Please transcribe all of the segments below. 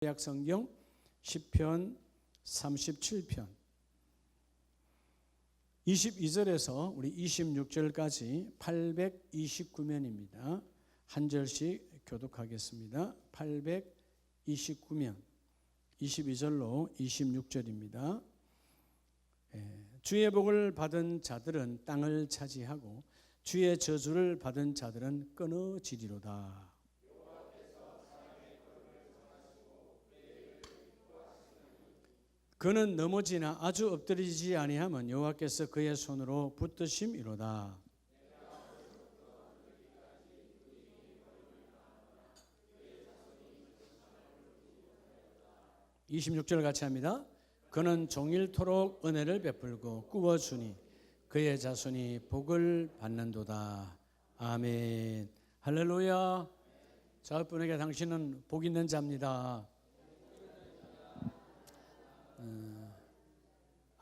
구약성경 시편 37편 22절에서 우리 26절까지 829면입니다. 한 절씩 교독하겠습니다. 829면 22절로 26절입니다. 주의 복을 받은 자들은 땅을 차지하고 주의 저주를 받은 자들은 끊어지리로다. 그는 넘어지나 아주 엎드리지 아니하면 여호와께서 그의 손으로 붙드심이로다. 26절 같이 합니다. 그는 종일토록 은혜를 베풀고 꾸어주니 그의 자손이 복을 받는도다. 아멘. 할렐루야. 자, 분에게 당신은 복 있는 자입니다.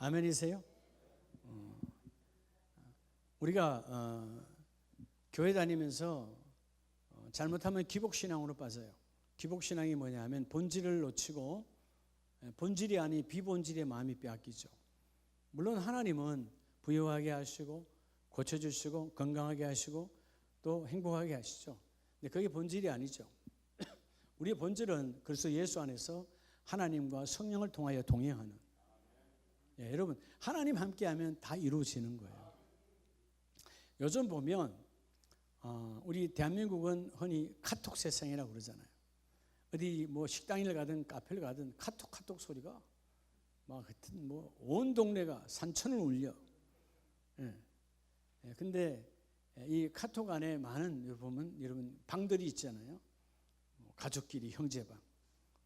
아멘이세요? 우리가 교회 다니면서 잘못하면 기복신앙으로 빠져요. 기복신앙이 뭐냐 하면 본질을 놓치고 본질이 아닌 비본질의 마음이 빼앗기죠. 물론 하나님은 부유하게 하시고 고쳐주시고 건강하게 하시고 또 행복하게 하시죠. 근데 그게 본질이 아니죠. 우리의 본질은 그래서 예수 안에서 하나님과 성령을 통하여 동행하는, 여러분 하나님 함께하면 다 이루어지는 거예요. 요즘 보면 우리 대한민국은 흔히 카톡 세상이라고 그러잖아요. 어디 뭐 식당을 가든 카페를 가든 카톡 소리가 막 뭐 온 동네가 산천을 울려. 근데 이 카톡 안에 많은 여러분 방들이 있잖아요. 가족끼리 형제방,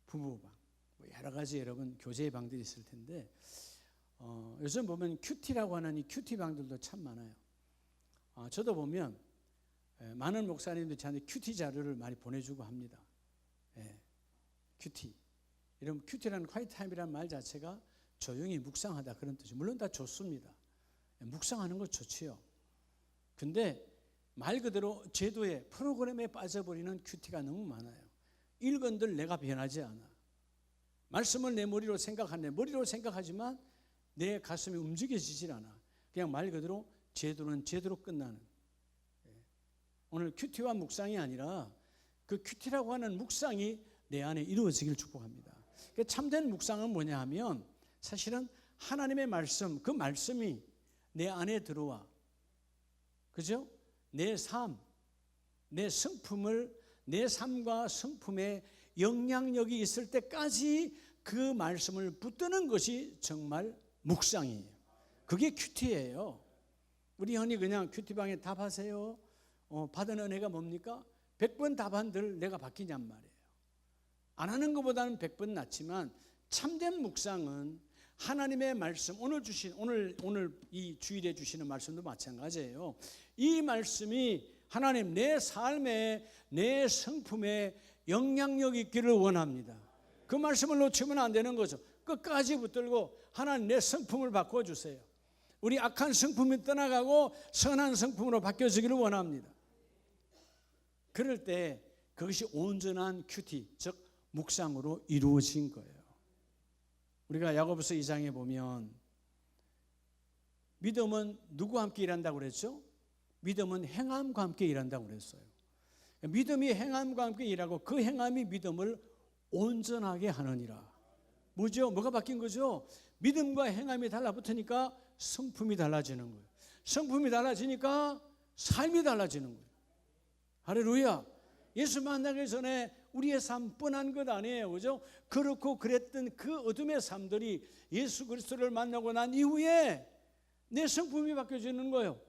부부방, 뭐 여러 가지 여러분 교제의 방들이 있을 텐데 요즘 보면 큐티라고 하는 이 큐티 방들도 참 많아요. 저도 보면 많은 목사님들이 저한테 큐티 자료를 많이 보내주고 합니다. 큐티. 이런 큐티라는 콰이트 타임이라는 말 자체가 조용히 묵상하다 그런 뜻이에요. 물론 다 좋습니다. 묵상하는 거 좋지요. 근데 말 그대로 제도의 프로그램에 빠져버리는 큐티가 너무 많아요. 읽은들 내가 변하지 않아. 말씀을 내 머리로 생각하네. 머리로 생각하지만 내 가슴이 움직여지질 않아. 그냥 말 그대로 제도는 제대로 끝나는. 오늘 큐티와 묵상이 아니라 그 큐티라고 하는 묵상이 내 안에 이루어지길 축복합니다. 참된 묵상은 뭐냐 하면 사실은 하나님의 말씀, 그 말씀이 내 안에 들어와. 그죠? 내 삶, 내 성품을, 내 삶과 성품에 영향력이 있을 때까지 그 말씀을 붙드는 것이 정말 묵상이에요. 그게 큐티예요. 우리 흔히 그냥 큐티방에 답하세요. 받은 은혜가 뭡니까? 100번 답한들 내가 바뀌냔 말이에요. 안 하는 것보다는 100번 낫지만 참된 묵상은 하나님의 말씀, 오늘 이 주일에 주시는 말씀도 마찬가지예요. 이 말씀이 하나님 내 삶에, 내 성품에 영향력 있기를 원합니다. 그 말씀을 놓치면 안 되는 거죠. 끝까지 붙들고 하나님 내 성품을 바꿔주세요. 우리 악한 성품이 떠나가고 선한 성품으로 바뀌어지기를 원합니다. 그럴 때 그것이 온전한 큐티, 즉 묵상으로 이루어진 거예요. 우리가 야고보서 2장에 보면 믿음은 누구와 함께 일한다고 그랬죠? 믿음은 행함과 함께 일한다고 그랬어요. 믿음이 행함과 함께 일하고 그 행함이 믿음을 온전하게 하느니라. 뭐죠? 뭐가 바뀐 거죠? 믿음과 행함이 달라붙으니까 성품이 달라지는 거예요. 성품이 달라지니까 삶이 달라지는 거예요. 할렐루야. 예수 만나기 전에 우리의 삶 뻔한 것 아니에요. 그죠? 그렇고 그랬던 그 어둠의 삶들이 예수 그리스도를 만나고 난 이후에 내 성품이 바뀌어지는 거예요.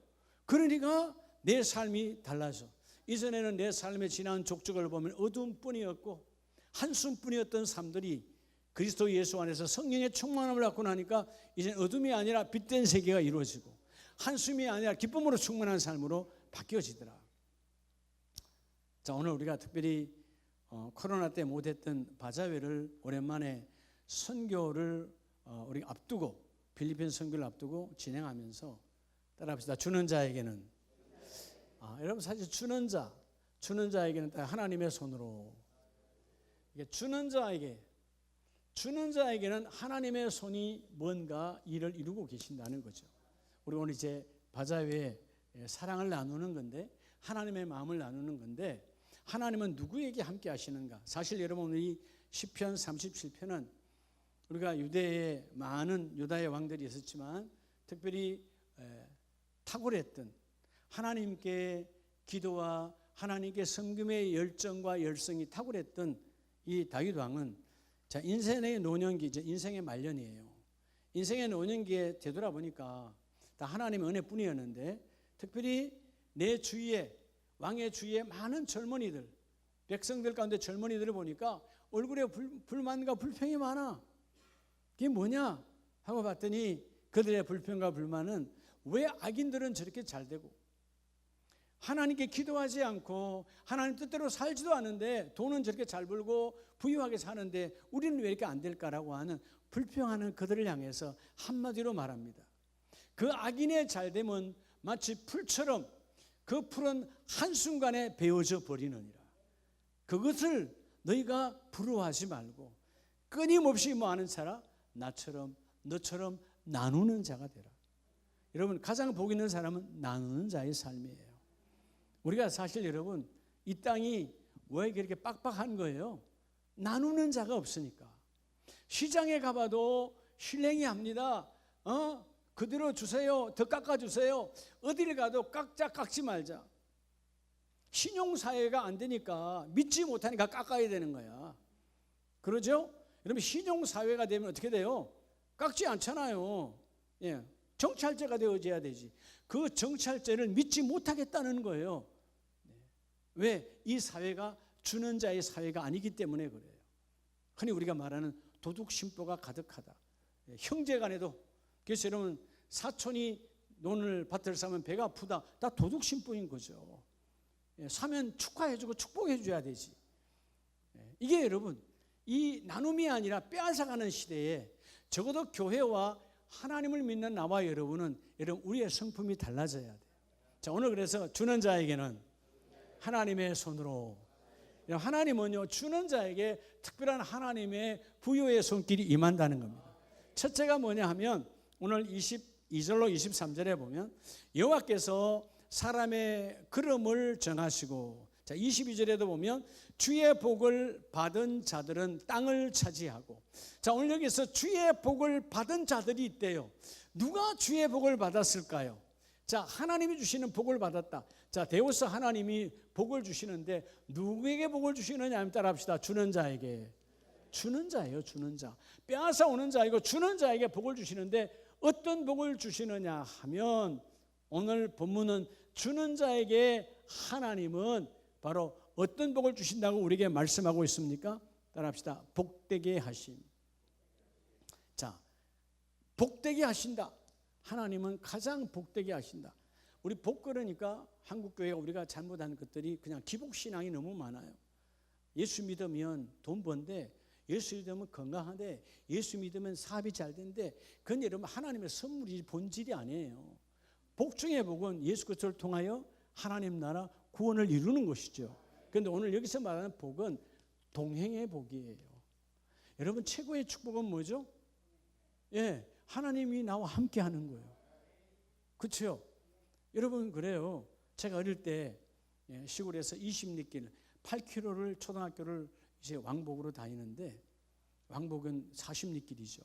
그러니까 내 삶이 달라져. 이전에는 내 삶의 지난 족적을 보면 어둠뿐이었고 한숨뿐이었던 삶들이 그리스도 예수 안에서 성령의 충만함을 받고 나니까 이제 어둠이 아니라 빛된 세계가 이루어지고 한숨이 아니라 기쁨으로 충만한 삶으로 바뀌어지더라. 자, 오늘 우리가 특별히 코로나 때 못했던 바자회를 오랜만에 선교를 우리 앞두고 필리핀 선교를 앞두고 진행하면서 따라합시다. 주는 자에게는 여러분 사실 주는 자에게는 다 하나님의 손으로 이게 주는 자에게 주는 자에게는 하나님의 손이 뭔가 일을 이루고 계신다는 거죠. 우리 오늘 이제 바자회에 사랑을 나누는 건데, 하나님의 마음을 나누는 건데, 하나님은 누구에게 함께 하시는가? 사실 여러분, 이 시편 37편은 우리가 유대에 많은 유다의 왕들이 있었지만 특별히 탁월했던 하나님께 기도와 하나님께 섬김의 열정과 열성이 탁월했던 이 다윗 왕은 자, 인생의 노년기, 이제 인생의 말년이에요. 인생의 노년기에 되돌아보니까 다 하나님의 은혜뿐이었는데, 특별히 내 주위에, 왕의 주위에 많은 젊은이들, 백성들 가운데 젊은이들을 보니까 얼굴에 불만과 불평이 많아. 그게 뭐냐 하고 봤더니 그들의 불평과 불만은 왜 악인들은 저렇게 잘 되고 하나님께 기도하지 않고 하나님 뜻대로 살지도 않은데 돈은 저렇게 잘 벌고 부유하게 사는데 우리는 왜 이렇게 안 될까라고 하는 불평하는 그들을 향해서 한마디로 말합니다. 그 악인의 잘됨은 마치 풀처럼 그 풀은 한순간에 베어져 버리느니라. 그것을 너희가 부러워하지 말고 끊임없이 뭐하는 자라? 나처럼 너처럼 나누는 자가 되라. 여러분, 가장 복 있는 사람은 나누는 자의 삶이에요. 우리가 사실 여러분, 이 땅이 왜 이렇게 빡빡한 거예요? 나누는 자가 없으니까. 시장에 가봐도 실랭이 합니다. 그대로 주세요. 더 깎아주세요. 어디를 가도 깎자 깎지 말자. 신용사회가 안 되니까, 믿지 못하니까 깎아야 되는 거야. 그러죠? 여러분, 신용사회가 되면 어떻게 돼요? 깎지 않잖아요. 예, 정찰제가 되어져야 되지. 그 정찰제를 믿지 못하겠다는 거예요. 왜? 이 사회가 주는 자의 사회가 아니기 때문에 그래요. 흔히 우리가 말하는 도둑심보가 가득하다. 형제 간에도. 그래서 여러분, 사촌이 논을 밭을 사면 배가 아프다. 다 도둑심보인 거죠. 사면 축하해주고 축복해줘야 되지. 이게 여러분, 이 나눔이 아니라 빼앗아가는 시대에 적어도 교회와 하나님을 믿는 나와 여러분은 여러분 우리의 성품이 달라져야 돼요. 자, 오늘 그래서 주는 자에게는 하나님의 손으로, 하나님은요 주는 자에게 특별한 하나님의 부여의 손길이 임한다는 겁니다. 첫째가 뭐냐 하면 오늘 22절로 23절에 보면 여호와께서 사람의 걸음을 정하시고, 자 22절에도 보면 주의 복을 받은 자들은 땅을 차지하고, 자 오늘 여기서 주의 복을 받은 자들이 있대요. 누가 주의 복을 받았을까요? 자, 하나님이 주시는 복을 받았다. 자, 데오스 하나님이 복을 주시는데 누구에게 복을 주시느냐 하면 따라합시다. 주는 자에게. 주는 자예요. 주는 자. 빼앗아 오는 자이고 주는 자에게 복을 주시는데 어떤 복을 주시느냐 하면 오늘 본문은 주는 자에게 하나님은 바로 어떤 복을 주신다고 우리에게 말씀하고 있습니까? 따라합시다. 복되게 하심. 자, 복되게 하신다. 하나님은 가장 복되게 하신다. 우리 복 그러니까 한국교회가 우리가 잘못하는 것들이 그냥 기복신앙이 너무 많아요. 예수 믿으면 돈 번데, 예수 믿으면 건강한데, 예수 믿으면 사업이 잘 된대. 그건 여러분 하나님의 선물이 본질이 아니에요. 복 중의 복은 예수 그리스도를 통하여 하나님 나라 구원을 이루는 것이죠. 그런데 오늘 여기서 말하는 복은 동행의 복이에요. 여러분 최고의 축복은 뭐죠? 예, 하나님이 나와 함께 하는 거예요. 그렇죠? 여러분 그래요. 제가 어릴 때 시골에서 20리길 8km를 초등학교를 이제 왕복으로 다니는데, 왕복은 40리길이죠.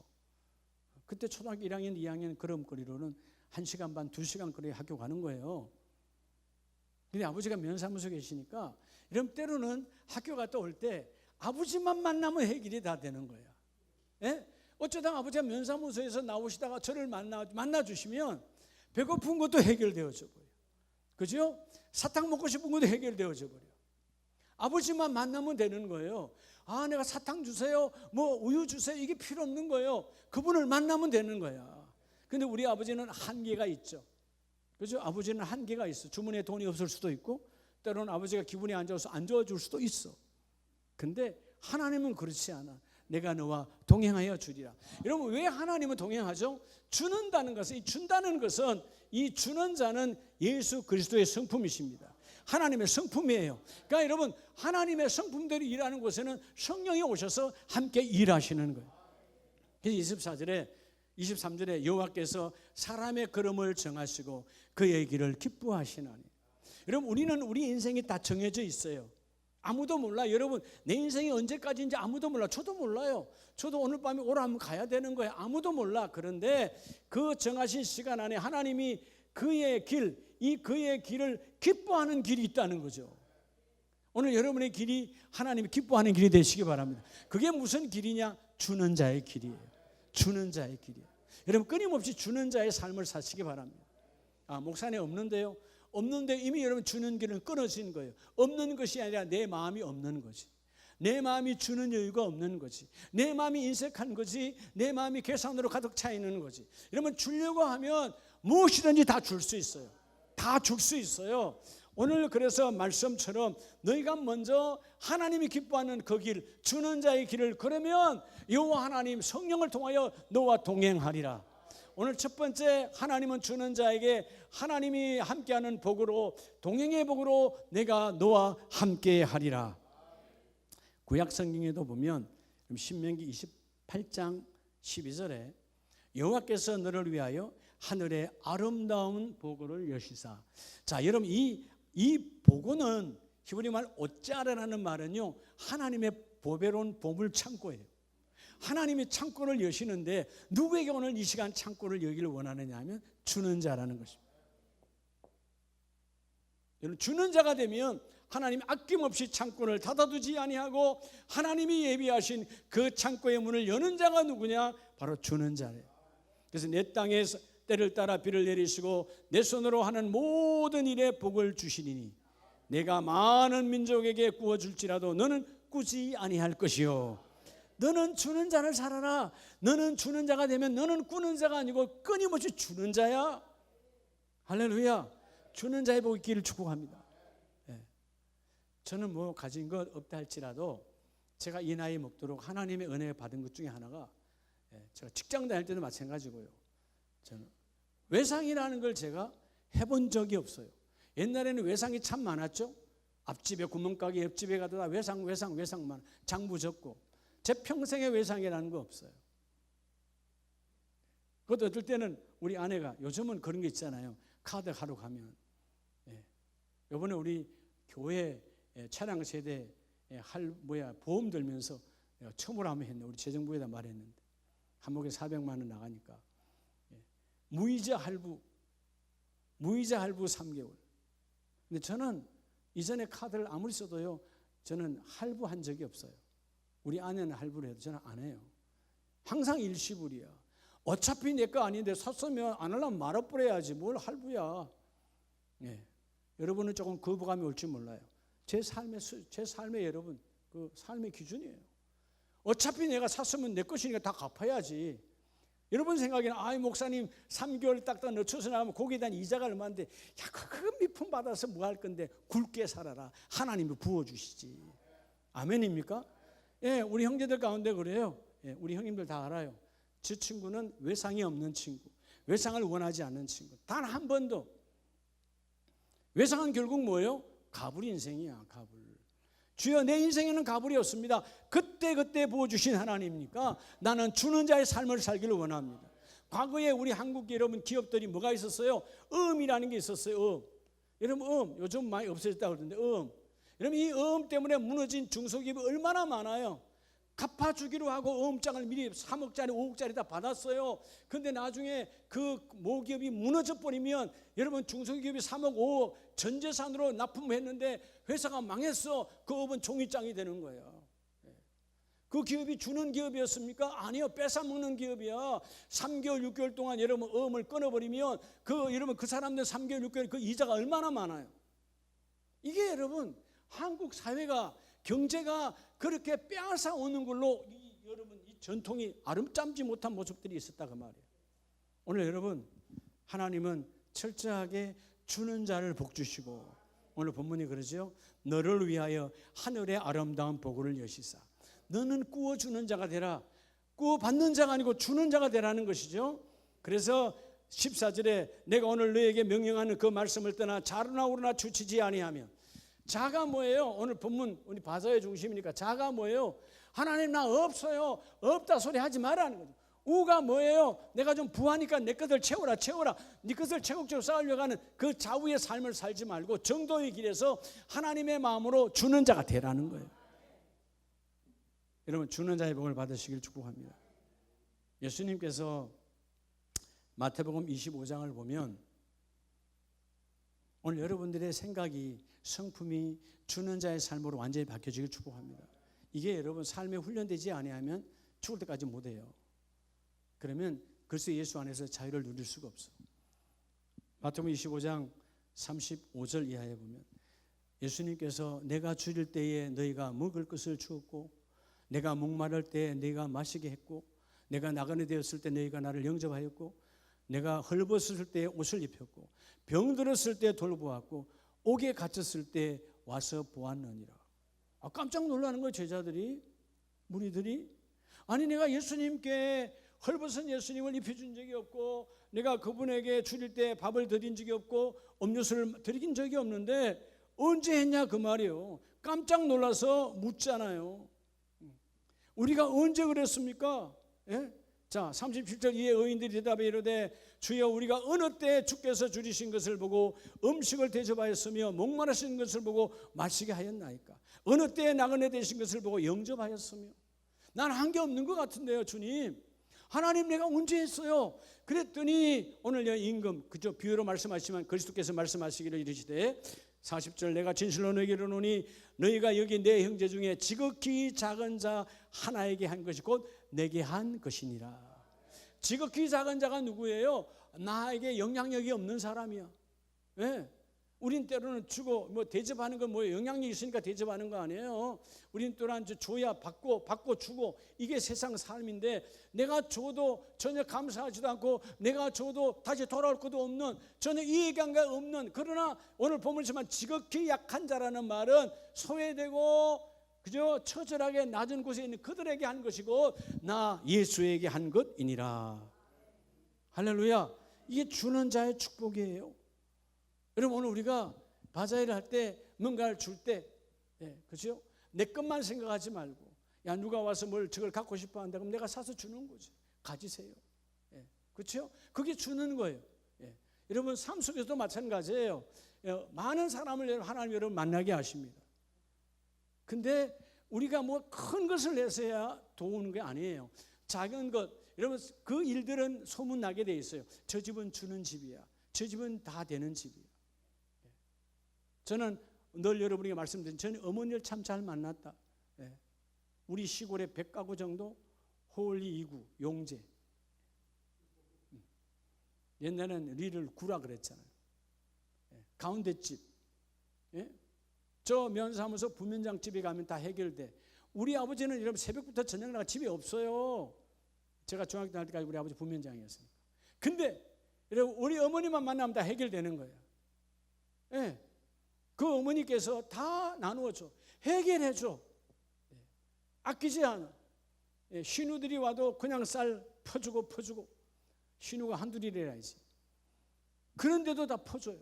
그때 초등학교 1학년, 2학년 걸음거리로는 1시간 반, 2시간 거리에 학교 가는 거예요. 근데 아버지가 면사무소에 계시니까 이런 때로는 학교 갔다 올 때 아버지만 만나면 해결이 다 되는 거예요. 예? 어쩌다 아버지가 면사무소에서 나오시다가 저를 만나 주시면 배고픈 것도 해결되어져 버려요. 그죠? 사탕 먹고 싶은 것도 해결되어져 버려요. 아버지만 만나면 되는 거예요. 아, 내가 사탕 주세요, 뭐 우유 주세요, 이게 필요 없는 거예요. 그분을 만나면 되는 거야. 근데 우리 아버지는 한계가 있죠. 그죠? 아버지는 한계가 있어. 주머니에 돈이 없을 수도 있고, 때로는 아버지가 기분이 안 좋아서 안 도와줄 수도 있어. 근데 하나님은 그렇지 않아. 내가 너와 동행하여 주리라. 여러분 왜 하나님은 동행하죠? 주는다는 것은, 이 준다는 것은, 이 주는 자는 예수 그리스도의 성품이십니다. 하나님의 성품이에요. 그러니까 여러분 하나님의 성품대로 일하는 곳에는 성령이 오셔서 함께 일하시는 거예요. 그래서 23절에 여호와께서 사람의 걸음을 정하시고 그의 길을 기뻐하시나니. 여러분, 우리는 우리 인생이 다 정해져 있어요. 아무도 몰라. 여러분, 내 인생이 언제까지인지 아무도 몰라. 저도 몰라요. 저도 오늘 밤에 오라 하면 가야 되는 거예요. 아무도 몰라. 그런데 그 정하신 시간 안에 하나님이 그의 길을 기뻐하는 길이 있다는 거죠. 오늘 여러분의 길이 하나님이 기뻐하는 길이 되시기 바랍니다. 그게 무슨 길이냐? 주는 자의 길이에요. 주는 자의 길이에요. 여러분, 끊임없이 주는 자의 삶을 사시기 바랍니다. 목사님 없는데요? 없는데 이미 여러분 주는 길은 끊어진 거예요. 없는 것이 아니라 내 마음이 없는 거지. 내 마음이 주는 여유가 없는 거지. 내 마음이 인색한 거지. 내 마음이 계산으로 가득 차 있는 거지. 여러분, 주려고 하면 무엇이든지 다 줄 수 있어요. 다 줄 수 있어요. 오늘 그래서 말씀처럼 너희가 먼저 하나님이 기뻐하는 그 길, 주는 자의 길을 걸으면 여호와 하나님 성령을 통하여 너와 동행하리라. 오늘 첫 번째, 하나님은 주는 자에게 하나님이 함께하는 복으로, 동행의 복으로 내가 너와 함께하리라. 구약 성경에도 보면 신명기 28장 12절에 여호와께서 너를 위하여 하늘의 아름다운 보고를 여시사. 자, 여러분, 이 보고는 히브리 말 오짜라는 말은요, 하나님의 보배로운 보물 창고예요. 하나님이 창고를 여시는데 누구에게 오늘 이 시간 창고를 여기를 원하느냐 하면 주는 자라는 것입니다. 여러분, 주는 자가 되면 하나님이 아낌없이 창고를 닫아두지 아니하고 하나님이 예비하신 그 창고의 문을 여는 자가 누구냐? 바로 주는 자래요. 그래서 내 땅에 때를 따라 비를 내리시고 내 손으로 하는 모든 일에 복을 주시리니 내가 많은 민족에게 구워줄지라도 너는 꾸지 아니할 것이요. 너는 주는 자를 살아라. 너는 주는 자가 되면 너는 꾸는 자가 아니고 끊임없이 주는 자야. 할렐루야. 주는 자의 복의 길을 축복합니다. 저는 뭐 가진 것 없다 할지라도 제가 이 나이 먹도록 하나님의 은혜 받은 것 중에 하나가, 제가 직장 다닐 때도 마찬가지고요. 저는 외상이라는 걸 제가 해본 적이 없어요. 옛날에는 외상이 참 많았죠. 앞집에 구멍가게, 옆집에 가다 외상만, 장부 적고. 제 평생에 외상이라는 거 없어요. 그것도 어떨 때는 우리 아내가, 요즘은 그런 게 있잖아요. 카드 하러 가면, 이번에 우리 교회 차량 세대 보험 들면서 내가 처음으로 한번 했네. 우리 재정부에다 말했는데 한목에 400만 원 나가니까 무이자 할부 3개월. 근데 저는 이전에 카드를 아무리 써도요, 저는 할부한 적이 없어요. 우리 아내는 할부를 해도 저는 안 해요. 항상 일시불이야. 어차피 내 거 아닌데 샀으면 안 하려면 말아버려야지 뭘 할부야. 여러분은 조금 거부감이 올지 몰라요. 제 삶의 여러분, 그 삶의 기준이에요. 어차피 내가 샀으면 내 것이니까 다 갚아야지. 여러분 생각에는 목사님 3개월 딱딱 늦춰서 나가면 거기에 대한 이자가 얼마인데, 그 미품 받아서 뭐 할 건데 굵게 살아라. 하나님이 부어주시지. 아멘입니까? 우리 형제들 가운데 그래요. 우리 형님들 다 알아요. 저 친구는 외상이 없는 친구, 외상을 원하지 않는 친구. 단 한 번도. 외상은 결국 뭐예요? 가불 인생이야. 가불. 주여, 내 인생에는 가불이 없습니다. 그때 부어주신 하나님이니까 나는 주는 자의 삶을 살기를 원합니다. 과거에 우리 한국 여러분 기업들이 뭐가 있었어요? 음이라는 게 있었어요. 여러분, 요즘 많이 없어졌다고 그러는데 여러분, 이 때문에 무너진 중소기업이 얼마나 많아요. 갚아주기로 하고 음장을 미리 3억짜리 5억짜리 다 받았어요. 근데 나중에 그 모기업이 무너져 버리면 여러분, 중소기업이 3억 5억 전 재산으로 납품했는데 회사가 망했어. 그 업은 종이장이 되는 거예요. 그 기업이 주는 기업이었습니까? 아니요, 뺏어먹는 기업이야. 3개월 6개월 동안 여러분 음을 끊어버리면 여러분 그 사람들 3개월 6개월 그 이자가 얼마나 많아요. 이게 여러분 한국 사회가, 경제가 그렇게 빼앗아 오는 걸로 여러분 이 전통이 아름답지 못한 모습들이 있었다 그 말이에요. 오늘 여러분, 하나님은 철저하게 주는 자를 복 주시고, 오늘 본문이 그러죠. 너를 위하여 하늘의 아름다운 보고를 여시사. 너는 구워주는 자가 되라. 구워받는 자가 아니고 주는 자가 되라는 것이죠. 그래서 14절에 내가 오늘 너에게 명령하는 그 말씀을 떠나 좌로나 우로나 추치지 아니하면. 자가 뭐예요? 오늘 본문 우리 바사의 중심이니까 자가 뭐예요? 하나님 나 없어요. 없다 소리 하지 말라는 거죠. 우가 뭐예요? 내가 좀 부하니까 내 것을 채워라. 네 것을 채곡적으로 쌓으려고 하는 그 좌우의 삶을 살지 말고 정도의 길에서 하나님의 마음으로 주는 자가 되라는 거예요. 여러분, 주는 자의 복을 받으시길 축복합니다. 예수님께서 마태복음 25장을 보면 오늘 여러분들의 생각이, 성품이 주는 자의 삶으로 완전히 바뀌어지길 축복합니다. 이게 여러분 삶에 훈련되지 아니하면 죽을 때까지 못해요. 그러면 그리스도 예수 안에서 자유를 누릴 수가 없어. 마태복음 25장 35절 이하에 보면 예수님께서 내가 줄일 때에 너희가 먹을 것을 주었고, 내가 목마를 때에 너희가 마시게 했고, 내가 나그네 되었을 때 너희가 나를 영접하였고, 내가 헐벗었을 때에 옷을 입혔고, 병들었을 때 돌보았고, 옥에 갇혔을 때 와서 보았느니라. 깜짝 놀라는 거예요, 제자들이, 무리들이. 아니, 내가 예수님께 헐벗은 예수님을 입혀준 적이 없고, 내가 그분에게 줄일 때 밥을 드린 적이 없고, 음료수를 드린 적이 없는데 언제 했냐 그 말이에요. 깜짝 놀라서 묻잖아요. 우리가 언제 그랬습니까? 예? 자, 37절 이에 의인들이 대답해 이르되 주여, 우리가 어느 때 주께서 줄이신 것을 보고 음식을 대접하였으며 목마르신 것을 보고 마시게 하였나이까? 어느 때에 나그네 되신 것을 보고 영접하였으며? 난 한 게 없는 것 같은데요, 주님. 하나님, 내가 언제 했어요? 그랬더니 오늘 임금, 그저 비유로 말씀하시지만 그리스도께서 말씀하시기를 이르시되 40절 내가 진실로 너희에게 이르노니 너희가 여기 내 형제 중에 지극히 작은 자 하나에게 한 것이 곧 내게 한 것이니라. 지극히 작은 자가 누구예요? 나에게 영향력이 없는 사람이야. 예? 우린 때로는 주고 뭐 대접하는 건 뭐 영향력이 있으니까 대접하는 거 아니에요. 우린 또한 줘야 받고 주고, 이게 세상 삶인데 내가 줘도 전혀 감사하지도 않고 내가 줘도 다시 돌아올 것도 없는, 전혀 이해관계가 없는, 그러나 오늘 보면서만 지극히 약한 자라는 말은 소외되고 그저 처절하게 낮은 곳에 있는 그들에게 한 것이고 나 예수에게 한 것이니라. 할렐루야. 이게 주는 자의 축복이에요. 여러분, 오늘 우리가 바자회를 할 때, 뭔가를 줄 때, 그렇죠? 내 것만 생각하지 말고, 야, 누가 와서 뭘 저걸 갖고 싶어 한다 그럼 내가 사서 주는 거지. 가지세요. 그렇죠? 그게 주는 거예요. 여러분, 삶 속에서도 마찬가지예요. 많은 사람을 하나님 여러분 만나게 하십니다. 근데 우리가 뭐 큰 것을 내서야 도우는 게 아니에요. 작은 것, 여러분, 그 일들은 소문나게 돼 있어요. 저 집은 주는 집이야. 저 집은 다 되는 집이야. 저는 늘 여러분에게 말씀드린, 저는 어머니를 참 잘 만났다. 우리 시골에 100가구 정도, 호울리 2구, 용제. 옛날에는 리를 구라 그랬잖아요. 가운데 집. 저 면사무소 부면장 집에 가면 다 해결돼. 우리 아버지는 여러분 새벽부터 저녁 나가 집에 없어요. 제가 중학교 다닐 때까지 우리 아버지 부면장이었습니다. 근데 여러분, 우리 어머니만 만나면 다 해결되는 거예요. 그 어머니께서 다 나누어줘, 해결해줘. 아끼지 않아. 신우들이 와도 그냥 쌀 퍼주고 신우가 한둘이래야지. 그런데도 다 퍼줘요.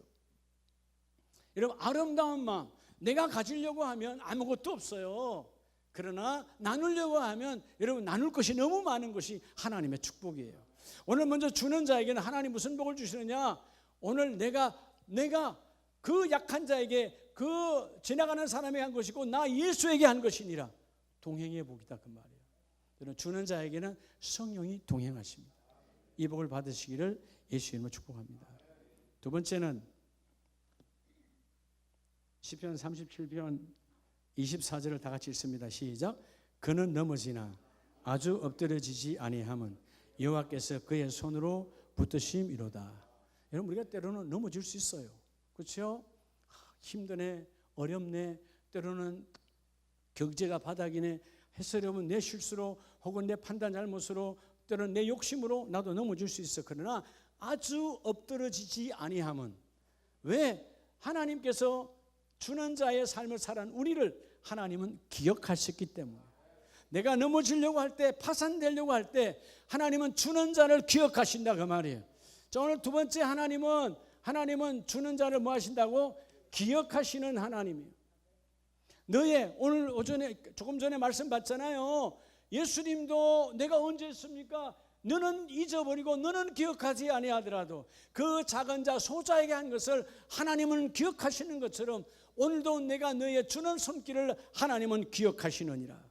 여러분, 아름다운 마음, 내가 가지려고 하면 아무것도 없어요. 그러나 나누려고 하면 여러분, 나눌 것이 너무 많은 것이 하나님의 축복이에요. 오늘 먼저 주는 자에게는 하나님 무슨 복을 주시느냐? 오늘 내가 그 약한 자에게, 그 지나가는 사람에게 한 것이고 나 예수에게 한 것이니라. 동행의 복이다 그 말이에요. 여러분, 주는 자에게는 성령이 동행하십니다. 이 복을 받으시기를 예수 이름으로 축복합니다. 두 번째는 시편 37편 24절을 다 같이 읽습니다. 시작. 그는 넘어지나 아주 엎드려지지 아니함은 여호와께서 그의 손으로 붙드심이로다. 여러분, 우리가 때로는 넘어질 수 있어요. 그렇죠? 힘드네, 어렵네, 때로는 경제가 바닥이네, 했으려면 내 실수로 혹은 내 판단 잘못으로, 때로는 내 욕심으로 나도 넘어질 수 있어. 그러나 아주 엎드러지지 아니함은, 왜? 하나님께서 주는 자의 삶을 살아온 우리를 하나님은 기억하셨기 때문에. 내가 넘어지려고 할 때, 파산되려고 할 때 하나님은 주는 자를 기억하신다 그 말이에요. 자, 오늘 두 번째, 하나님은 주는 자를 뭐 하신다고? 기억하시는 하나님이에요. 오늘 오전에 조금 전에 말씀 봤잖아요. 예수님도 내가 언제 했습니까? 너는 잊어버리고 너는 기억하지 아니하더라도 그 작은 자 소자에게 한 것을 하나님은 기억하시는 것처럼 오늘도 내가 너의 주는 손길을 하나님은 기억하시느니라.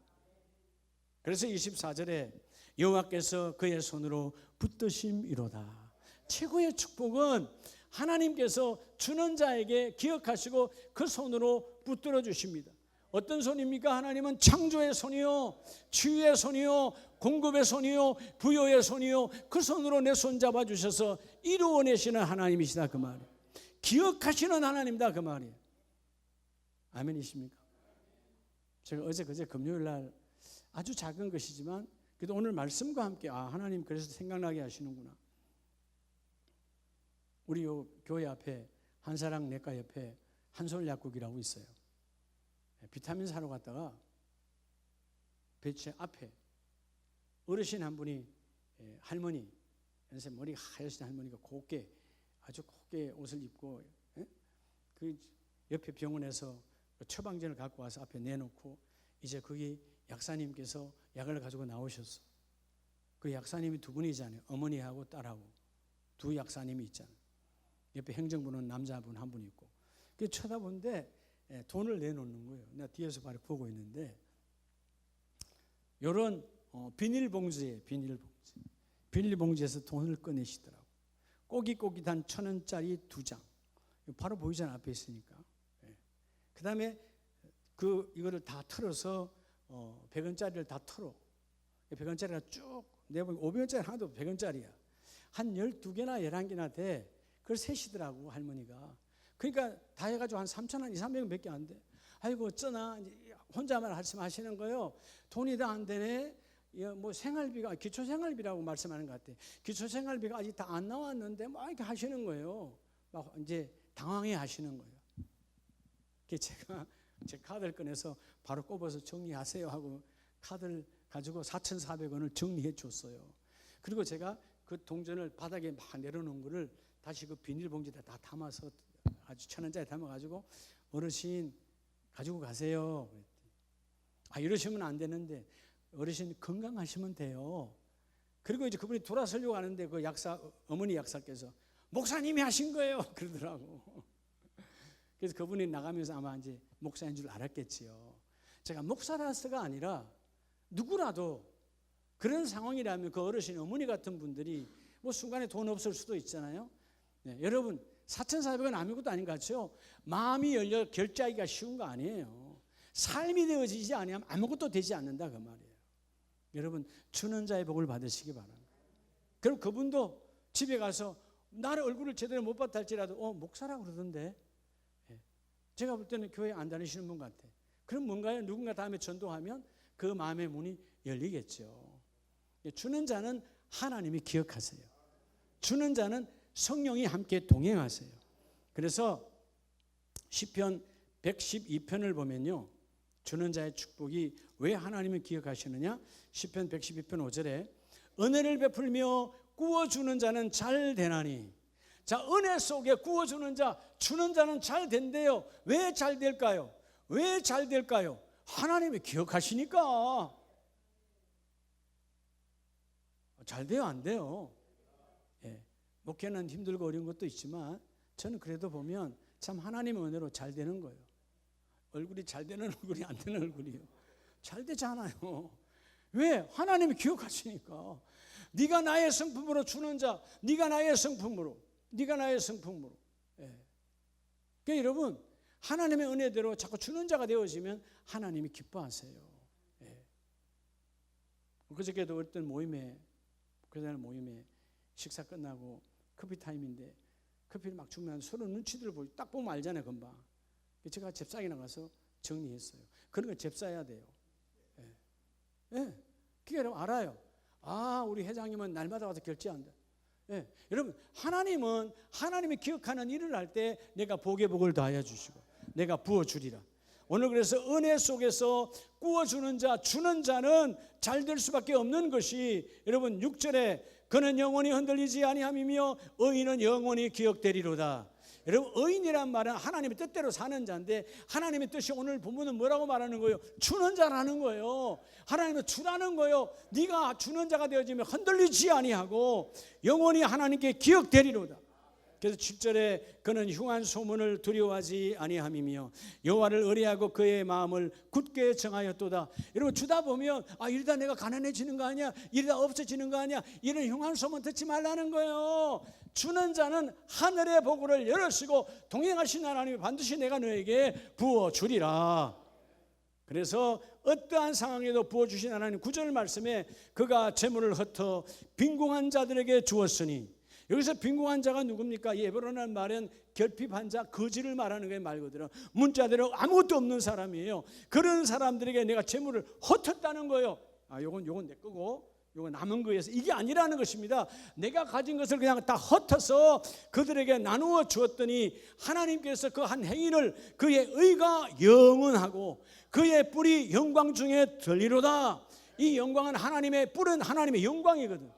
그래서 24절에 여호와께서 그의 손으로 붙드심이로다. 최고의 축복은 하나님께서 주는 자에게 기억하시고 그 손으로 붙들어 주십니다. 어떤 손입니까? 하나님은 창조의 손이요, 치유의 손이요, 공급의 손이요, 부여의 손이요, 그 손으로 내 손 잡아주셔서 이루어내시는 하나님이시다 그 말이에요. 기억하시는 하나님이다 그 말이에요. 아멘이십니까? 제가 어제 그제 금요일 날 아주 작은 것이지만 그래도 오늘 말씀과 함께 하나님 그래서 생각나게 하시는구나. 우리 요 교회 앞에 한사랑 내과 옆에 한솔 약국이라고 있어요. 비타민 사러 갔다가 배치 앞에 어르신 한 분이 할머니, 연세 머리 하얀 할머니가 곱게 아주 곱게 옷을 입고 그 옆에 병원에서 처방전을 갖고 와서 앞에 내놓고 이제 거기 약사님께서 약을 가지고 나오셨어. 그 약사님이 두 분이잖아요. 어머니하고 딸하고 두 약사님이 있잖아요. 옆에 행정부는 남자분 한 분 있고. 그 쳐다보는데 돈을 내놓는 거예요. 내가 뒤에서 바로 보고 있는데 이런 비닐봉지에 비닐봉지에서 돈을 꺼내시더라고. 꼬깃꼬깃한 1,000원짜리 2장. 바로 보이잖아 앞에 있으니까. 그 다음에 이거를 다 털어서 100원짜리를 다 털어. 100원짜리가 쭉 내보면 500원짜리 하나도 100원짜리야. 한 12개나 11개나 돼. 그걸 세시더라고 할머니가. 그러니까 다 해가지고 한 3,000원, 200원 밖에 안 돼. 아이고 어쩌나 혼자만 말씀하시는 거요. 돈이 다 안 되네. 뭐 생활비가 기초생활비라고 말씀하는 것 같아. 기초생활비가 아직 다 안 나왔는데 막 이렇게 하시는 거예요. 막 이제 당황해 하시는 거예요. 그래서 제가 제 카드를 꺼내서 바로 꼽아서 정리하세요 하고 카드를 가지고 4,400원을 정리해 줬어요. 그리고 제가 그 동전을 바닥에 막 내려놓은 거를 다시 그 비닐봉지에다 다 담아서 아주 1,000원짜리 담아가지고 어르신 가지고 가세요. 이러시면 안 되는데 어르신 건강하시면 돼요. 그리고 이제 그분이 돌아서려고 하는데 그 어머니 약사께서 목사님이 하신 거예요 그러더라고. 그래서 그분이 나가면서 아마 이제 목사인 줄 알았겠지요. 제가 목사라서가 아니라 누구라도 그런 상황이라면 그 어르신 어머니 같은 분들이 뭐 순간에 돈 없을 수도 있잖아요. 네, 여러분 4,400원 아무것도 아닌 것 같죠? 마음이 열려 결제하기가 쉬운 거 아니에요. 삶이 되어지지 않으면 아무것도 되지 않는다 그 말이에요. 여러분 주는 자의 복을 받으시기 바랍니다. 그럼 그분도 집에 가서 나를 얼굴을 제대로 못 봤다 할지라도 목사라고 그러던데 제가 볼 때는 교회 안 다니시는 분 같아. 그럼 뭔가요? 누군가 다음에 전도하면 그 마음의 문이 열리겠죠. 주는 자는 하나님이 기억하세요. 주는 자는 성령이 함께 동행하세요. 그래서 시편 112편을 보면요. 주는 자의 축복이 왜 하나님을 기억하시느냐? 시편 112편 5절에 은혜를 베풀며 구워주는 자는 잘 되나니. 자, 은혜 속에 구워주는 자, 주는 자는 잘 된대요. 왜 잘 될까요? 왜 잘 될까요? 하나님이 기억하시니까. 잘 돼요, 안 돼요? 예. 목회는 힘들고 어려운 것도 있지만 저는 그래도 보면 참 하나님의 은혜로 잘 되는 거예요. 얼굴이 잘 되는 얼굴이 안 되는 얼굴이에요. 잘 되잖아요. 왜? 하나님이 기억하시니까. 네가 나의 성품으로 주는 자, 네가 나의 성품으로. 예. 그러니까 여러분 하나님의 은혜대로 자꾸 주는 자가 되어지면 하나님이 기뻐하세요. 예. 그저께도 어떤 모임에 식사 끝나고 커피 타임인데 커피를 막 주면 서로 눈치들 보고 딱 보면 알잖아요 금방. 제가 잽싸게 나가서 정리했어요. 그런 거 잽싸야 돼요. 예. 예. 그게 여러분 알아요. 우리 회장님은 날마다 와서 결제한다. 예. 여러분 하나님은 하나님이 기억하는 일을 할 때 내가 복의 복을 더하여 주시고 내가 부어주리라. 오늘 그래서 은혜 속에서 구워주는 자, 주는 자는 잘 될 수밖에 없는 것이 여러분 6절에 그는 영원히 흔들리지 아니함이며 의인은 영원히 기억되리로다. 여러분, 의인이란 말은 하나님의 뜻대로 사는 자인데, 하나님의 뜻이 오늘 본문은 뭐라고 말하는 거예요? 주는 자라는 거예요. 하나님은 주라는 거예요. 네가 주는 자가 되어지면 흔들리지 아니하고 영원히 하나님께 기억되리로다. 그래서 7절에 그는 흉한 소문을 두려워하지 아니함이며 여호와를 의뢰하고 그의 마음을 굳게 정하였도다. 여러분, 주다 보면 이러다 내가 가난해지는 거 아니야, 이러다 없어지는 거 아니야, 이런 흉한 소문 듣지 말라는 거예요. 주는 자는 하늘의 보고를 열으시고 동행하신 하나님이 반드시 내가 너에게 부어주리라. 그래서 어떠한 상황에도 부어주신 하나님, 9절 말씀에 그가 재물을 흩어 빈궁한 자들에게 주었으니, 여기서 빈궁한 자가 누굽니까? 이 에브라는 말은 결핍한 자, 거지를 말하는 거예요. 말 그대로 문자대로 아무것도 없는 사람이에요. 그런 사람들에게 내가 재물을 헛었다는 거예요. 요건 내 거고 요건 남은 거에서, 이게 아니라는 것입니다. 내가 가진 것을 그냥 다 헛어서 그들에게 나누어 주었더니 하나님께서 그 한 행위를, 그의 의가 영원하고 그의 뿔이 영광 중에 들리로다. 이 영광은 하나님의 뿔은 하나님의 영광이거든.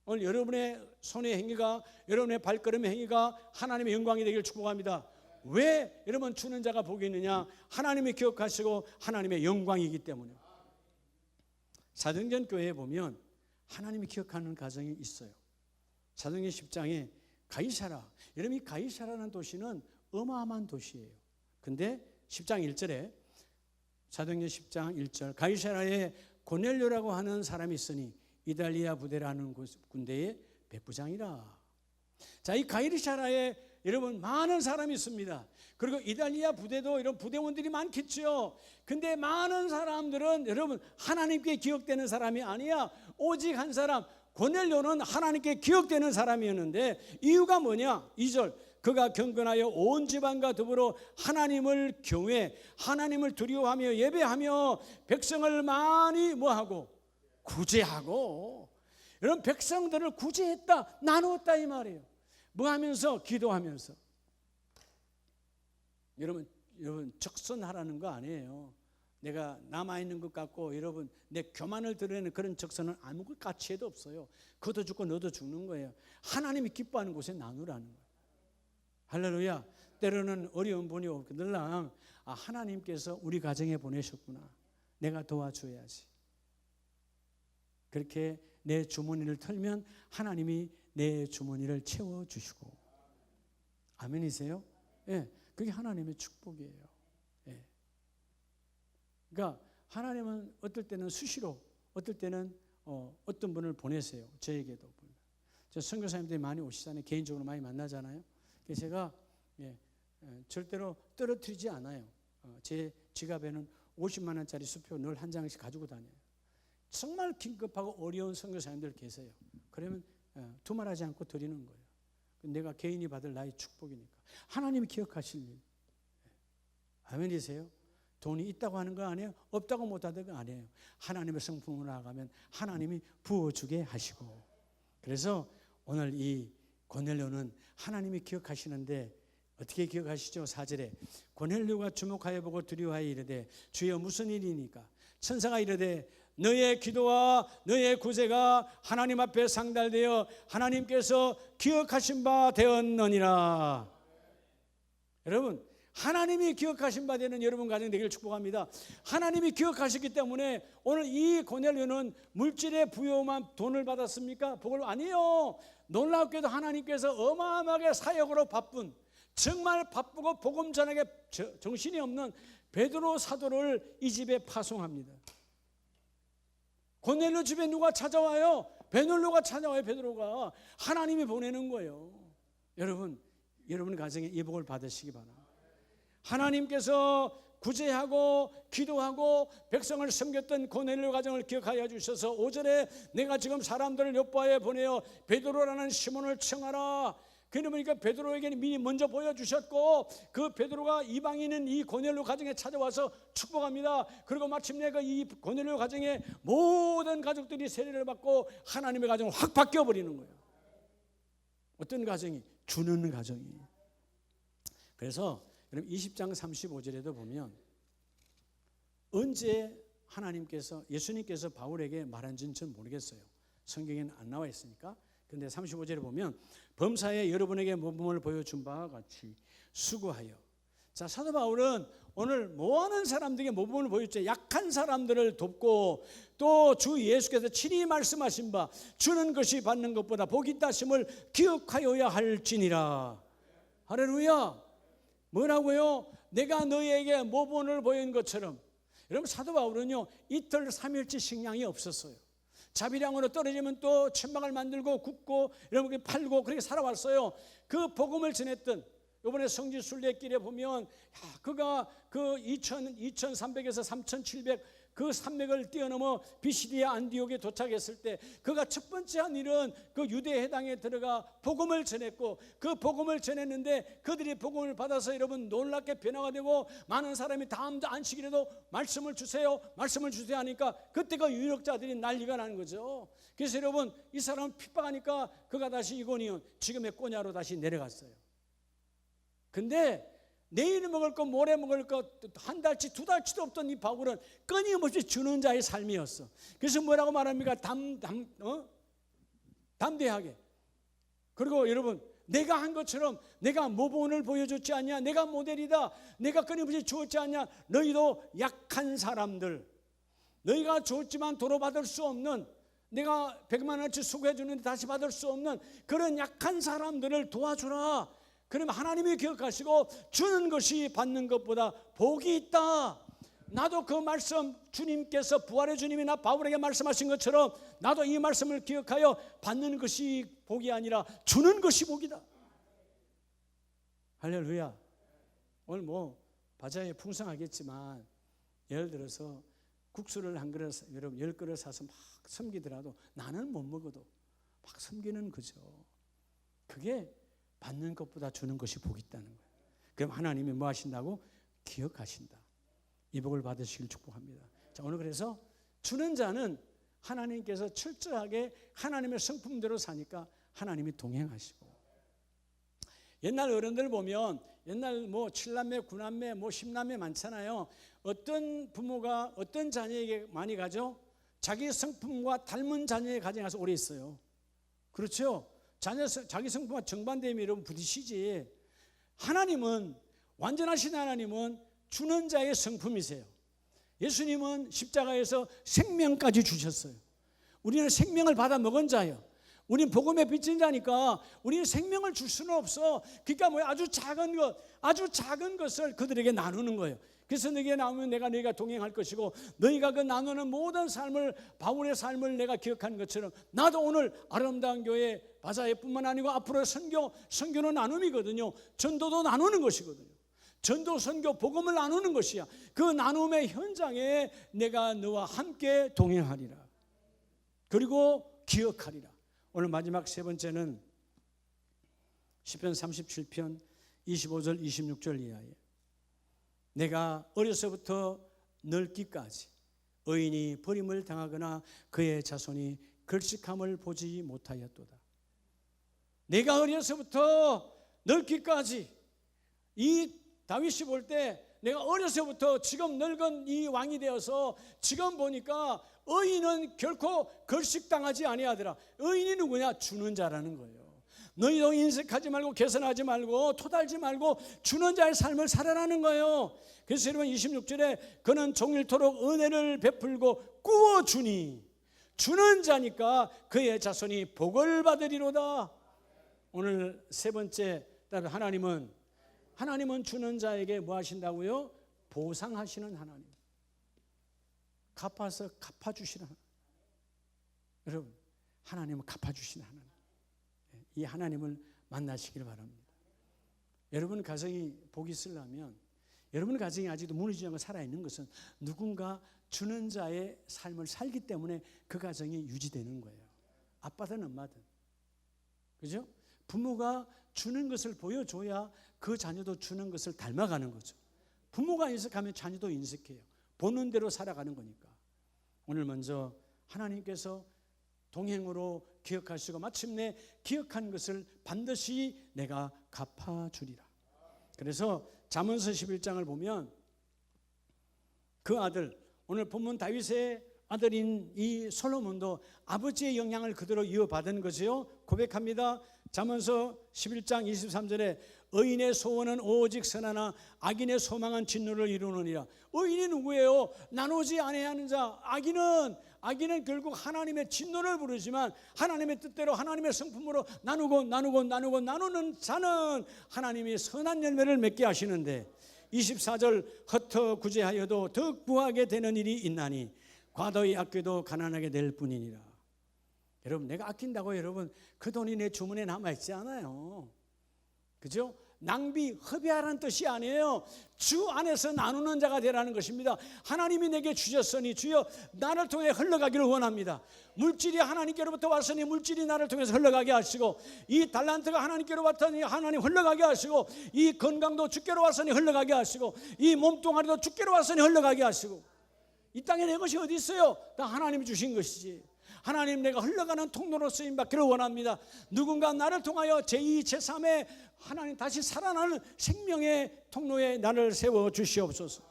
오늘 여러분의 손의 행위가, 여러분의 발걸음의 행위가 하나님의 영광이 되기를 축복합니다. 왜 여러분 주는 자가 복이 있느냐? 하나님이 기억하시고 하나님의 영광이기 때문에. 사도행전 교회에 보면 하나님이 기억하는 가정이 있어요. 사도행전 10장에 가이사라, 여러분 이 가이사라는 도시는 어마어마한 도시예요. 근데 10장 1절에, 사도행전 10장 1절, 가이사라에 고넬료라고 하는 사람이 있으니 이달리아 부대라는 군대의 백부장이라. 자, 이 가이사라에 여러분 많은 사람이 있습니다. 그리고 이달리아 부대도 이런 부대원들이 많겠죠. 근데 많은 사람들은 여러분 하나님께 기억되는 사람이 아니야. 오직 한 사람, 고넬료는 하나님께 기억되는 사람이었는데, 이유가 뭐냐? 2절, 그가 경건하여 온 집안과 더불어 하나님을 경외, 하나님을 두려워하며 예배하며 백성을 많이 뭐하고? 구제하고. 여러분, 백성들을 구제했다, 나누었다 이 말이에요. 뭐 하면서? 기도하면서. 여러분 적선하라는 거 아니에요. 내가 남아있는 것 같고 여러분 내 교만을 드러내는 그런 적선은 아무 가치에도 없어요. 그도 죽고 너도 죽는 거예요. 하나님이 기뻐하는 곳에 나누라는 거예요. 할렐루야. 때로는 어려운 분이 늘랑 하나님께서 우리 가정에 보내셨구나, 내가 도와줘야지. 그렇게 내 주머니를 털면 하나님이 내 주머니를 채워주시고. 아멘이세요? 예, 그게 하나님의 축복이에요. 예. 그러니까 하나님은 어떨 때는 수시로, 어떨 때는 어떤 분을 보내세요. 저에게도. 저 선교사님들이 많이 오시잖아요. 개인적으로 많이 만나잖아요. 그래서 제가 절대로 떨어뜨리지 않아요. 제 지갑에는 50만 원짜리 수표 늘 한 장씩 가지고 다녀요. 정말 긴급하고 어려운 선교사님들 계세요. 그러면 두말하지 않고 드리는 거예요. 내가 개인이 받을 나의 축복이니까. 하나님이 기억하실 일. 아멘이세요? 돈이 있다고 하는 거 아니에요. 없다고 못하는 거 아니에요. 하나님의 성품으로 나아가면 하나님이 부어주게 하시고. 그래서 오늘 이 고넬료는 하나님이 기억하시는데 어떻게 기억하시죠? 4절에 고넬료가 주목하여 보고 두려워하여 이르되 주여 무슨 일이니까? 천사가 이르되 너의 기도와 너의 구제가 하나님 앞에 상달되어 하나님께서 기억하신 바 되었느니라. 여러분, 하나님이 기억하신 바 되는 여러분 가정 되기를 축복합니다. 하나님이 기억하셨기 때문에 오늘 이 고넬료는 물질의 부요만 돈을 받았습니까? 복을 아니요. 놀랍게도 하나님께서 어마어마하게 사역으로 바쁜, 정말 바쁘고 복음 전하게 정신이 없는 베드로 사도를 이 집에 파송합니다. 고넬료 집에 누가 찾아와요? 베드로가 찾아와요. 베드로가. 하나님이 보내는 거예요. 여러분 가정에 이 복을 받으시기 바랍니다. 하나님께서 구제하고 기도하고 백성을 섬겼던 고넬료 가정을 기억하여 주셔서 5절에 내가 지금 사람들을 요바에 보내어 베드로라는 시몬을 청하라. 그러니까 베드로에게 미리 먼저 보여주셨고, 그 베드로가 이방인인 이 고넬료 가정에 찾아와서 축복합니다. 그리고 마침내 그 이 고넬료 가정의 모든 가족들이 세례를 받고 하나님의 가정을 확 바뀌어버리는 거예요. 어떤 가정이? 주는 가정이. 그래서 여러분 20장 35절에도 보면 언제 하나님께서, 예수님께서 바울에게 말한지는 전 모르겠어요. 성경에는 안 나와 있으니까. 근데 35절에 보면 범사에 여러분에게 모범을 보여준 바와 같이 수고하여. 자, 사도 바울은 오늘 뭐하는 사람들에게 모범을 보여줬죠. 약한 사람들을 돕고 또 주 예수께서 친히 말씀하신 바 주는 것이 받는 것보다 복이 있다 하심을 기억하여야 할지니라. 할렐루야. 뭐라고요? 내가 너희에게 모범을 보인 것처럼. 여러분, 사도 바울은요 이틀 3일치 식량이 없었어요. 자비량으로 떨어지면 또 천막을 만들고 굽고 이렇게 팔고 그렇게 살아왔어요. 그 복음을 전했던, 이번에 성지 순례길에 보면 그가 그 2300에서 3700 그 산맥을 뛰어넘어 비시디아 안디옥에 도착했을 때 그가 첫 번째 한 일은 그 유대 해당에 들어가 복음을 전했고, 그 복음을 전했는데 그들이 복음을 받아서 여러분 놀랍게 변화가 되고 많은 사람이 다음 안식일에도 말씀을 주세요 하니까 그때 그 유력자들이 난리가 나는 거죠. 그래서 여러분 이 사람은 핍박하니까 그가 다시 이고니온 지금의 꼬냐로 다시 내려갔어요. 근데 내일 먹을 것, 모레 먹을 것, 한 달치, 두 달치도 없던 이 바울은 끊임없이 주는 자의 삶이었어. 그래서 뭐라고 말합니까? 담대하게. 그리고 여러분, 내가 한 것처럼 내가 모범을 보여줬지 않냐? 내가 모델이다. 내가 끊임없이 주었지 않냐? 너희도 약한 사람들, 너희가 줬지만 도로 받을 수 없는, 내가 100만 원어치 수고해 주는데 다시 받을 수 없는 그런 약한 사람들을 도와주라. 그러면 하나님이 기억하시고 주는 것이 받는 것보다 복이 있다. 나도 그 말씀, 주님께서 부활의 주님이 나 바울에게 말씀하신 것처럼 나도 이 말씀을 기억하여 받는 것이 복이 아니라 주는 것이 복이다. 할렐루야. 오늘 뭐 바자회 풍성하겠지만 예를 들어서 국수를 한 그릇, 여러분 10그릇 사서 막 섬기더라도 나는 못 먹어도 막 섬기는 거죠. 그게 받는 것보다 주는 것이 복이 있다는 거예요. 그럼 하나님이 뭐 하신다고? 기억하신다. 이 복을 받으시길 축복합니다. 자, 오늘 그래서 주는 자는 하나님께서 철저하게 하나님의 성품대로 사니까 하나님이 동행하시고, 옛날 어른들 보면 옛날 뭐 7남매, 9남매, 뭐 10남매 많잖아요. 어떤 부모가 어떤 자녀에게 많이 가죠? 자기 성품과 닮은 자녀의 가정에 가서 오래 있어요. 그렇죠? 자기 성품과 정반대면 여러분 부딪히지. 하나님은, 완전하신 하나님은 주는 자의 성품이세요. 예수님은 십자가에서 생명까지 주셨어요. 우리는 생명을 받아 먹은 자예요. 우리는 복음에 비친 자니까 우리는 생명을 줄 수는 없어. 그러니까 뭐야? 아주 작은 것을 그들에게 나누는 거예요. 그래서 너희가 나오면 내가 너희가 동행할 것이고, 너희가 그 나누는 모든 삶을, 바울의 삶을 내가 기억하는 것처럼 나도 오늘 아름다운 교회 바자회뿐만 아니고 앞으로 선교는 나눔이거든요. 전도도 나누는 것이거든요. 전도, 선교, 복음을 나누는 것이야. 그 나눔의 현장에 내가 너와 함께 동행하리라. 그리고 기억하리라. 오늘 마지막 세 번째는 시편 37편 25절 26절 이하에, 내가 어려서부터 늙기까지 의인이 버림을 당하거나 그의 자손이 걸식함을 보지 못하였도다. 내가 어려서부터 늙기까지, 이 다윗이 볼 때 내가 어려서부터 지금 늙은 이 왕이 되어서 지금 보니까 의인은 결코 걸식당하지 아니하더라. 의인이 누구냐? 주는 자라는 거예요. 너희도 인색하지 말고 개선하지 말고 토달지 말고 주는 자의 삶을 살아라는 거예요. 그래서 여러분 26절에 그는 종일토록 은혜를 베풀고 꾸어주니, 주는 자니까 그의 자손이 복을 받으리로다. 오늘 세 번째, 하나님은 주는 자에게 뭐 하신다고요? 보상하시는 하나님. 갚아서 갚아주시는 하나님. 여러분, 하나님은 갚아주시는 하나님. 이 하나님을 만나시길 바랍니다. 여러분 가정이 복이 있으려면, 여러분 가정이 아직도 무너지지 않고 살아있는 것은 누군가 주는 자의 삶을 살기 때문에 그 가정이 유지되는 거예요. 아빠든 엄마든. 그죠? 부모가 주는 것을 보여줘야 그 자녀도 주는 것을 닮아가는 거죠. 부모가 인색하면 자녀도 인색해요. 보는 대로 살아가는 거니까. 오늘 먼저 하나님께서 동행으로 기억하시고 마침내 기억한 것을 반드시 내가 갚아주리라. 그래서 잠언서 11장을 보면 그 아들, 오늘 본문 다윗의 아들인 이 솔로몬도 아버지의 영향을 그대로 이어받은 거죠. 고백합니다. 잠언서 11장 23절에 의인의 소원은 오직 선하나 악인의 소망은 진노를 이루느니라. 의인이 누구예요? 나누지 아니하는 자. 악인은 결국 하나님의 진노를 부르지만 하나님의 뜻대로 하나님의 성품으로 나누는 자는 하나님이 선한 열매를 맺게 하시는데 24절 흩어 구제하여도 더 구하게 되는 일이 있나니 과도히 아껴도 가난하게 될 뿐이니라. 여러분, 내가 아낀다고 여러분 그 돈이 내 주머니에 남아있지 않아요. 그죠? 낭비, 허비하라는 뜻이 아니에요. 주 안에서 나누는 자가 되라는 것입니다. 하나님이 내게 주셨으니 주여 나를 통해 흘러가기를 원합니다. 물질이 하나님께로부터 왔으니 물질이 나를 통해서 흘러가게 하시고, 이 달란트가 하나님께로 왔더니 하나님 흘러가게 하시고, 이 건강도 주께로 왔으니 흘러가게 하시고, 이 몸뚱아리도 주께로 왔으니 흘러가게 하시고, 이 땅에 내 것이 어디 있어요? 다 하나님이 주신 것이지. 하나님, 내가 흘러가는 통로로 쓰임받기를 원합니다. 누군가 나를 통하여 제2, 제3의 하나님 다시 살아나는 생명의 통로에 나를 세워 주시옵소서.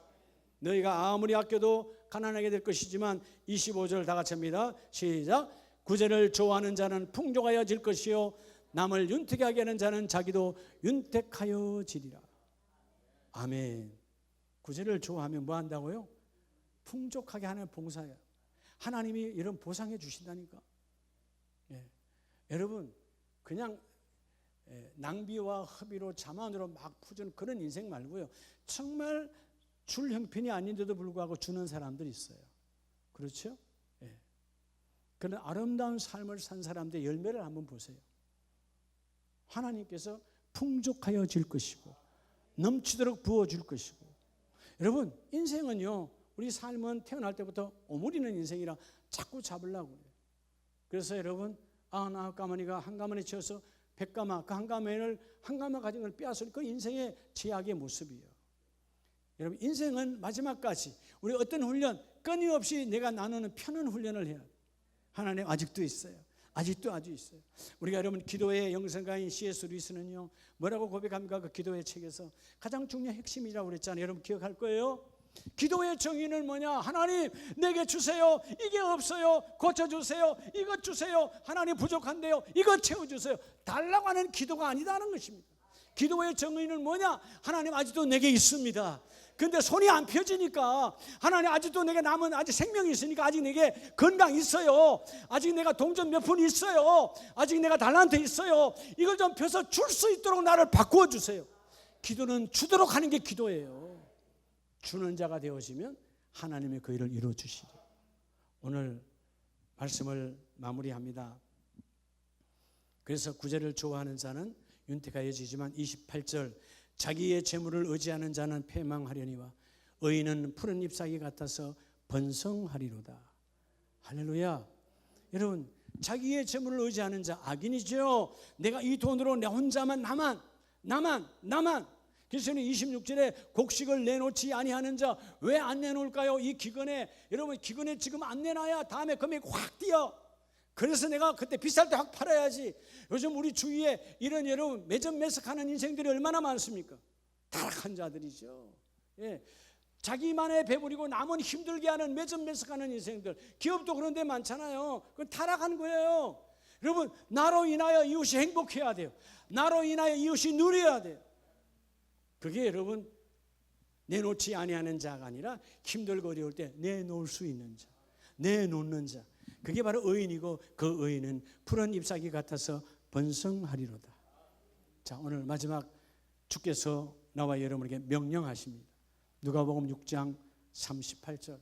너희가 아무리 아껴도 가난하게 될 것이지만 25절 다 같이 합니다. 시작. 구제를 좋아하는 자는 풍족하여질 것이요 남을 윤택하게 하는 자는 자기도 윤택하여지리라. 아멘. 구제를 좋아하면 뭐 한다고요? 풍족하게 하는 봉사예요. 하나님이 이런 보상해 주신다니까. 여러분, 그냥 낭비와 허비로 자만으로 막 푸는 그런 인생 말고요, 정말 줄 형편이 아닌데도 불구하고 주는 사람들이 있어요. 그렇죠? 그런 아름다운 삶을 산 사람들의 열매를 한번 보세요. 하나님께서 풍족하여질 것이고 넘치도록 부어줄 것이고. 여러분, 인생은요, 우리 삶은 태어날 때부터 오므리는 인생이라 자꾸 잡으려고 그래요. 그래서 여러분, 99가마니가 한 가마니에 채워서 100가마, 그 한 가마를 한 가마 가진 걸 빼앗을 그 인생의 제약의 모습이에요. 여러분, 인생은 마지막까지 우리 어떤 훈련, 끊임없이 내가 나누는 편한 훈련을 해야 돼요. 하나님 아직도 있어요. 아직도 아주 있어요. 우리가 여러분 기도의 영성가인 C.S. 루이스는요, 뭐라고 고백합니까? 그 기도의 책에서 가장 중요한 핵심이라고 그랬잖아요. 여러분 기억할 거예요. 기도의 정의는 뭐냐? 하나님 내게 주세요. 이게 없어요. 고쳐주세요. 이것 주세요. 하나님 부족한데요. 이것 채워주세요. 달라고 하는 기도가 아니다는 것입니다. 기도의 정의는 뭐냐? 하나님 아직도 내게 있습니다. 근데 손이 안 펴지니까, 하나님 아직도 내게 남은 아직 생명이 있으니까, 아직 내게 건강 있어요. 아직 내가 동전 몇 푼 있어요. 아직 내가 달란트 있어요. 이걸 좀 펴서 줄 수 있도록 나를 바꾸어 주세요. 기도는 주도록 하는 게 기도예요. 주는 자가 되어지면 하나님의 그 일을 이루어 주시리. 오늘 말씀을 마무리합니다. 그래서 구제를 좋아하는 자는 윤택하여지지만 28절 자기의 재물을 의지하는 자는 패망하려니와 의인은 푸른 잎사귀 같아서 번성하리로다. 할렐루야. 여러분, 자기의 재물을 의지하는 자 악인이죠. 내가 이 돈으로 내 혼자만 나만. 그래서 26절에 곡식을 내놓지 아니하는 자 왜 안 내놓을까요? 이 기근에, 여러분 기근에 지금 안 내놔야 다음에 금액이 확 뛰어. 그래서 내가 그때 비쌀 때 확 팔아야지. 요즘 우리 주위에 이런 여러분 매점 매석하는 인생들이 얼마나 많습니까? 타락한 자들이죠. 자기만의 배부리고 남은 힘들게 하는 매점 매석하는 인생들. 기업도 그런 데 많잖아요. 그건 타락한 거예요. 여러분, 나로 인하여 이웃이 행복해야 돼요. 나로 인하여 이웃이 누려야 돼요. 그게 여러분 내놓지 아니하는 자가 아니라 힘들고 어려울 때 내놓을 수 있는 자, 내놓는 자, 그게 바로 의인이고 그 의인은 푸른 잎사귀 같아서 번성하리로다. 자, 오늘 마지막 주께서 나와 여러분에게 명령하십니다. 누가복음 6장 38절.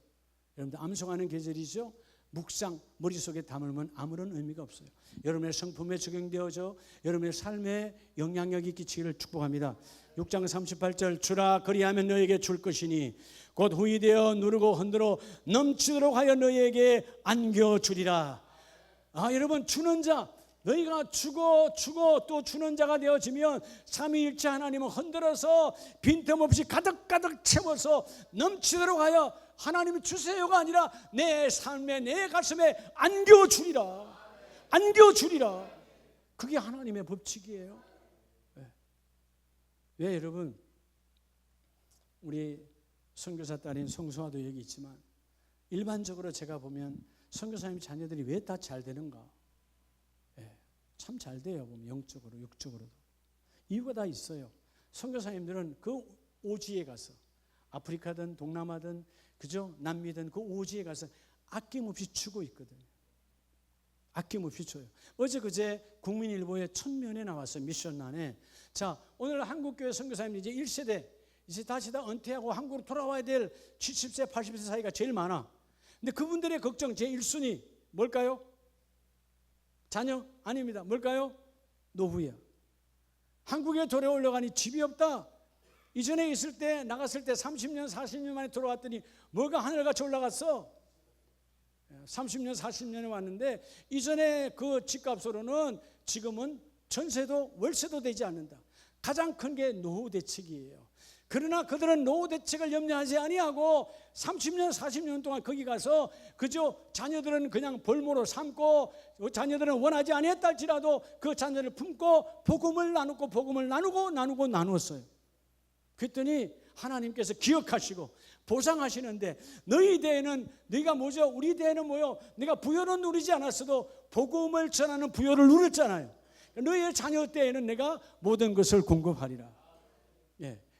여러분들 암송하는 계절이죠. 묵상 머릿속에 담으면 아무런 의미가 없어요. 여러분의 성품에 적용되어져 여러분의 삶에 영향력이 끼치기를 축복합니다. 6장 38절 주라 그리하면 너에게 줄 것이니 곧 후이 되어 누르고 흔들어 넘치도록 하여 너에게 안겨주리라. 여러분, 주는 자, 너희가 주고 또 주는 자가 되어지면 삼위일체 하나님은 흔들어서 빈틈없이 가득가득 채워서 넘치도록 하여 하나님이 주세요가 아니라 내 삶에 내 가슴에 안겨주리라. 그게 하나님의 법칙이에요. 왜 여러분, 우리 선교사 딸인 성수아도 여기 있지만 일반적으로 제가 보면 선교사님 자녀들이 왜 다 잘 되는가? 참 잘 돼요. 보면 영적으로, 육적으로도. 이유가 다 있어요. 선교사님들은 그 오지에 가서 아프리카든 동남아든 그죠? 남미든 그 오지에 가서 아낌없이 주고 있거든요. 아낌없이 줘요. 어제 그제 국민일보에 천면에 나왔어요. 미션란에. 자, 오늘 한국교회 선교사님 이제 1세대 이제 다시 다 은퇴하고 한국으로 돌아와야 될 70세 80세 사이가 제일 많아. 근데 그분들의 걱정 제1순위 뭘까요? 자녀? 아닙니다. 뭘까요? 노후야. 한국에 돌아오려가니 집이 없다. 이전에 있을 때 나갔을 때 30년 40년 만에 돌아왔더니 뭐가 하늘같이 올라갔어. 30년 40년에 왔는데 이전에 그 집값으로는 지금은 전세도 월세도 되지 않는다. 가장 큰 게 노후 대책이에요. 그러나 그들은 노후 대책을 염려하지 아니하고 30년 40년 동안 거기 가서 그저 자녀들은 그냥 벌모로 삼고 자녀들은 원하지 아니했다 할지라도 그 자녀를 품고 복음을 나누었어요. 그랬더니 하나님께서 기억하시고 보상하시는데 너희 대에는 네가 뭐죠? 우리 대에는 뭐요? 네가 부여는 누리지 않았어도 복음을 전하는 부여를 누렸잖아요. 너희의 자녀 때에는 내가 모든 것을 공급하리라.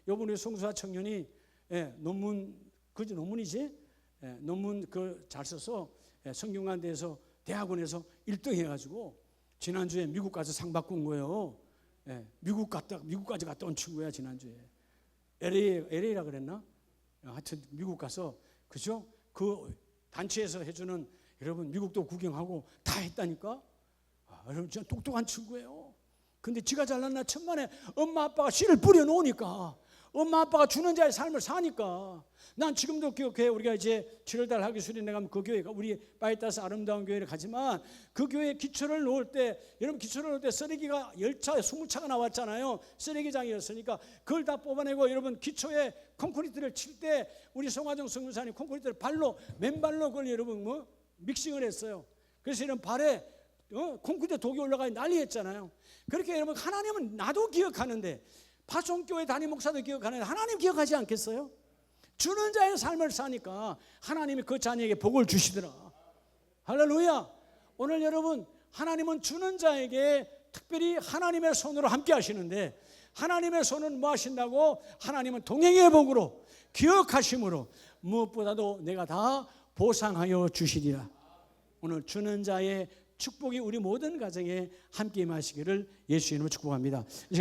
요번에 송수아 청년이 논문이지? 논문 잘 써서 성균관대에서 대학원에서 1등 해가지고 지난주에 미국 가서 상 받고 온 거예요. 미국까지 갔다 온 친구야 지난주에. LA라 그랬나? 하여튼 미국 가서 그죠? 그 단체에서 해주는 여러분 미국도 구경하고 다 했다니까. 여러분 진짜 똑똑한 친구예요. 근데 지가 잘났나 천만에 엄마 아빠가 씨를 뿌려놓으니까 엄마 아빠가 주는 자의 삶을 사니까 난 지금도 기억해. 우리가 이제 7월달 하기수련회 가면 그 교회가 우리 바이타스 아름다운 교회를 가지만 그 교회 기초를 놓을 때 여러분 기초를 놓을 때 쓰레기가 10차 20차가 나왔잖아요. 쓰레기장이었으니까 그걸 다 뽑아내고 여러분 기초에 콘크리트를 칠 때 우리 송하정 선교사님 콘크리트를 맨발로 그걸 여러분 믹싱을 했어요. 그래서 이런 발에 콘크리트 독이 올라가 난리했잖아요. 그렇게 여러분 하나님은 나도 기억하는데 파송교회 담임 목사도 기억하는데 하나님 기억하지 않겠어요? 주는 자의 삶을 사니까 하나님이 그 자녀에게 복을 주시더라. 할렐루야. 오늘 여러분 하나님은 주는 자에게 특별히 하나님의 손으로 함께 하시는데 하나님의 손은 뭐 하신다고? 하나님은 동행의 복으로 기억하심으로 무엇보다도 내가 다 보상하여 주시리라. 오늘 주는 자의 축복이 우리 모든 가정에 함께 임하시기를 예수 이름으로 축복합니다.